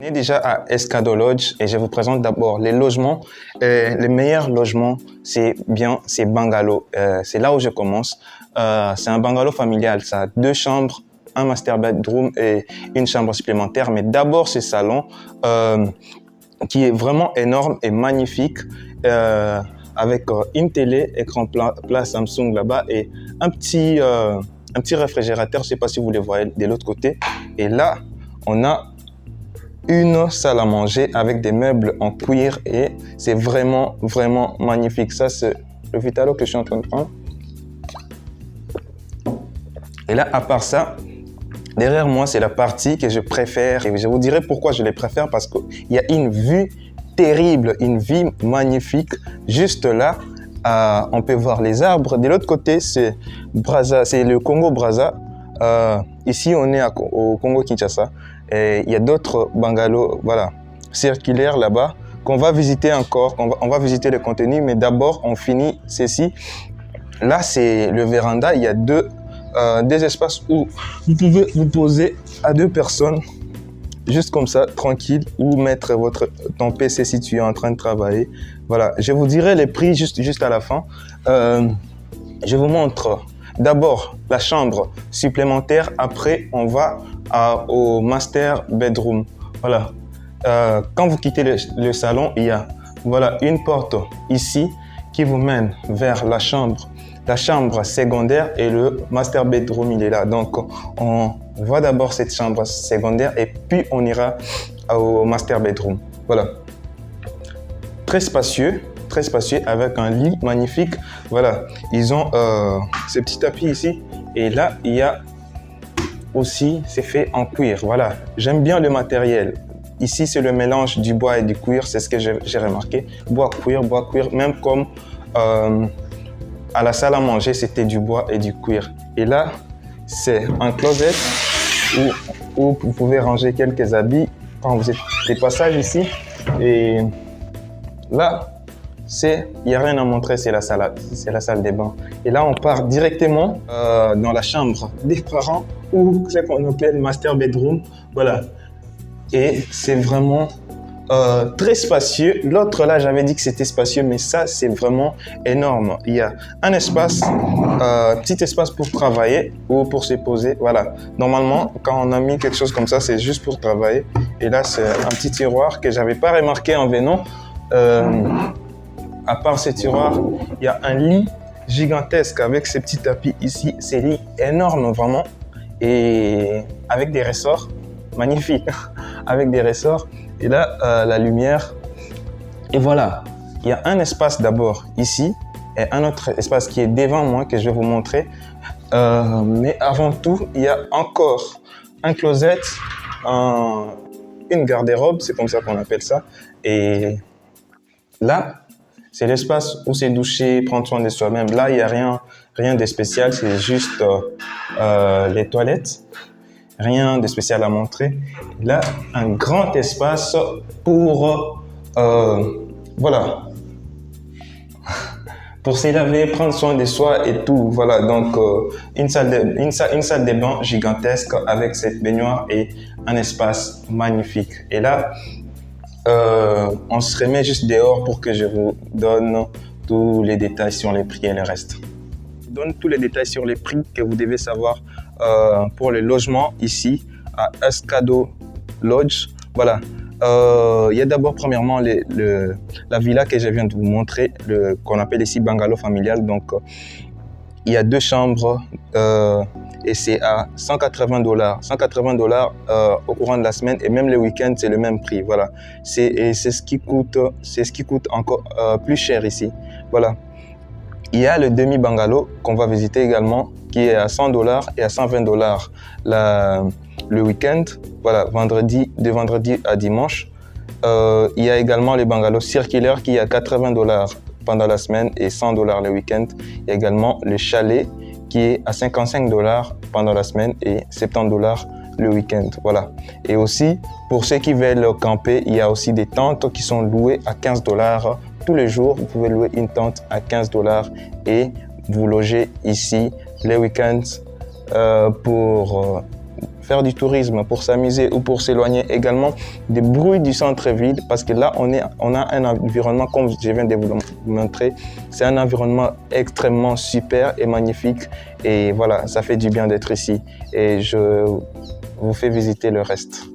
On est déjà à Escado Lodge et je vous présente d'abord les logements. Les meilleurs logements, c'est bungalow. C'est là où je commence. C'est un bungalow familial. Ça a 2 chambres, un master bedroom et une chambre supplémentaire. Mais d'abord, ce salon qui est vraiment énorme et magnifique. Avec une télé, écran plat Samsung là-bas et un petit réfrigérateur, je ne sais pas si vous le voyez de l'autre côté. Et là, on a une salle à manger avec des meubles en cuir et c'est vraiment magnifique. Ça, c'est le Vitalo que je suis en train de prendre. Et là, à part ça, derrière moi, c'est la partie que je préfère. Et je vous dirai pourquoi je les préfère, parce qu'il y a une vue terrible, une vue magnifique. Juste là, on peut voir les arbres. De l'autre côté, c'est le Congo-Brazza. Ici, on est au Congo-Kinshasa. Et il y a d'autres bungalows, voilà, circulaires là-bas, qu'on va visiter encore. On va visiter le contenu, mais d'abord, on finit ceci. Là, c'est le véranda. Il y a des espaces où vous pouvez vous poser à 2 personnes, juste comme ça, tranquille, ou mettre ton PC si tu es en train de travailler. Voilà, je vous dirai les prix juste à la fin. Je vous montre d'abord la chambre supplémentaire. Après, on va au master bedroom. Voilà. Quand vous quittez le salon, il y a une porte ici qui vous mène vers la chambre secondaire et le master bedroom, il est là. Donc, on voit d'abord cette chambre secondaire et puis on ira au master bedroom. Voilà. Très spacieux avec un lit magnifique. Voilà. Ils ont ces petits tapis ici et là, il y a aussi, c'est fait en cuir. Voilà. J'aime bien le matériel. Ici, c'est le mélange du bois et du cuir. C'est ce que j'ai remarqué. Bois, cuir, même comme à la salle à manger, c'était du bois et du cuir. Et là, c'est un closet où vous pouvez ranger quelques habits quand vous êtes des passages ici. Et là, il n'y a rien à montrer, c'est la salle des bains. Et là, on part directement dans la chambre des parents, ou ce qu'on appelle master bedroom. Voilà. Et c'est vraiment très spacieux. L'autre là, j'avais dit que c'était spacieux, mais ça, c'est vraiment énorme. Il y a un espace, petit espace pour travailler ou pour se poser. Voilà. Normalement, quand on a mis quelque chose comme ça, c'est juste pour travailler. Et là, c'est un petit tiroir que j'avais pas remarqué en venant. À part ce tiroir, il y a un lit gigantesque avec ces petits tapis ici. C'est lit énorme, vraiment. Et avec des ressorts magnifiques. Avec des ressorts. Et là, la lumière. Et voilà, il y a un espace d'abord ici et un autre espace qui est devant moi que je vais vous montrer. Mais avant tout, il y a encore un closet, une garde-robe, c'est comme ça qu'on appelle ça. Et là, c'est l'espace où se doucher, prendre soin de soi-même. Là, il n'y a rien de spécial, c'est juste les toilettes. Rien de spécial à montrer. Là, un grand espace pour, voilà, pour se laver, prendre soin de soi et tout. Voilà, donc une salle de bain gigantesque avec cette baignoire et un espace magnifique. Et là, on se remet juste dehors pour que je vous donne tous les détails sur les prix et le reste. Je vous donne tous les détails sur les prix que vous devez savoir pour le logement ici à Escado Lodge. Voilà. Il y a d'abord premièrement la villa que je viens de vous montrer, qu'on appelle ici bungalow familial. Donc il y a 2 chambres et c'est à $180. $180 au courant de la semaine et même le week-end c'est le même prix. Voilà. C'est ce qui coûte encore plus cher ici. Voilà. Il y a le demi-bungalow qu'on va visiter également, qui est à $100 et à $120 le week-end, voilà, de vendredi à dimanche. Il y a également le bungalow circulaire qui est à $80 pendant la semaine et $100 le week-end. Il y a également le chalet qui est à $55 pendant la semaine et $70 le week-end. Voilà. Et aussi, pour ceux qui veulent camper, il y a aussi des tentes qui sont louées à $15 tous les jours. Vous pouvez louer une tente à $15 et vous loger ici les week-ends pour faire du tourisme, pour s'amuser ou pour s'éloigner également des bruits du centre-ville, parce que là, on a un environnement, comme je viens de vous le montrer, c'est un environnement extrêmement super et magnifique. Et voilà, ça fait du bien d'être ici. Et je vous fais visiter le reste.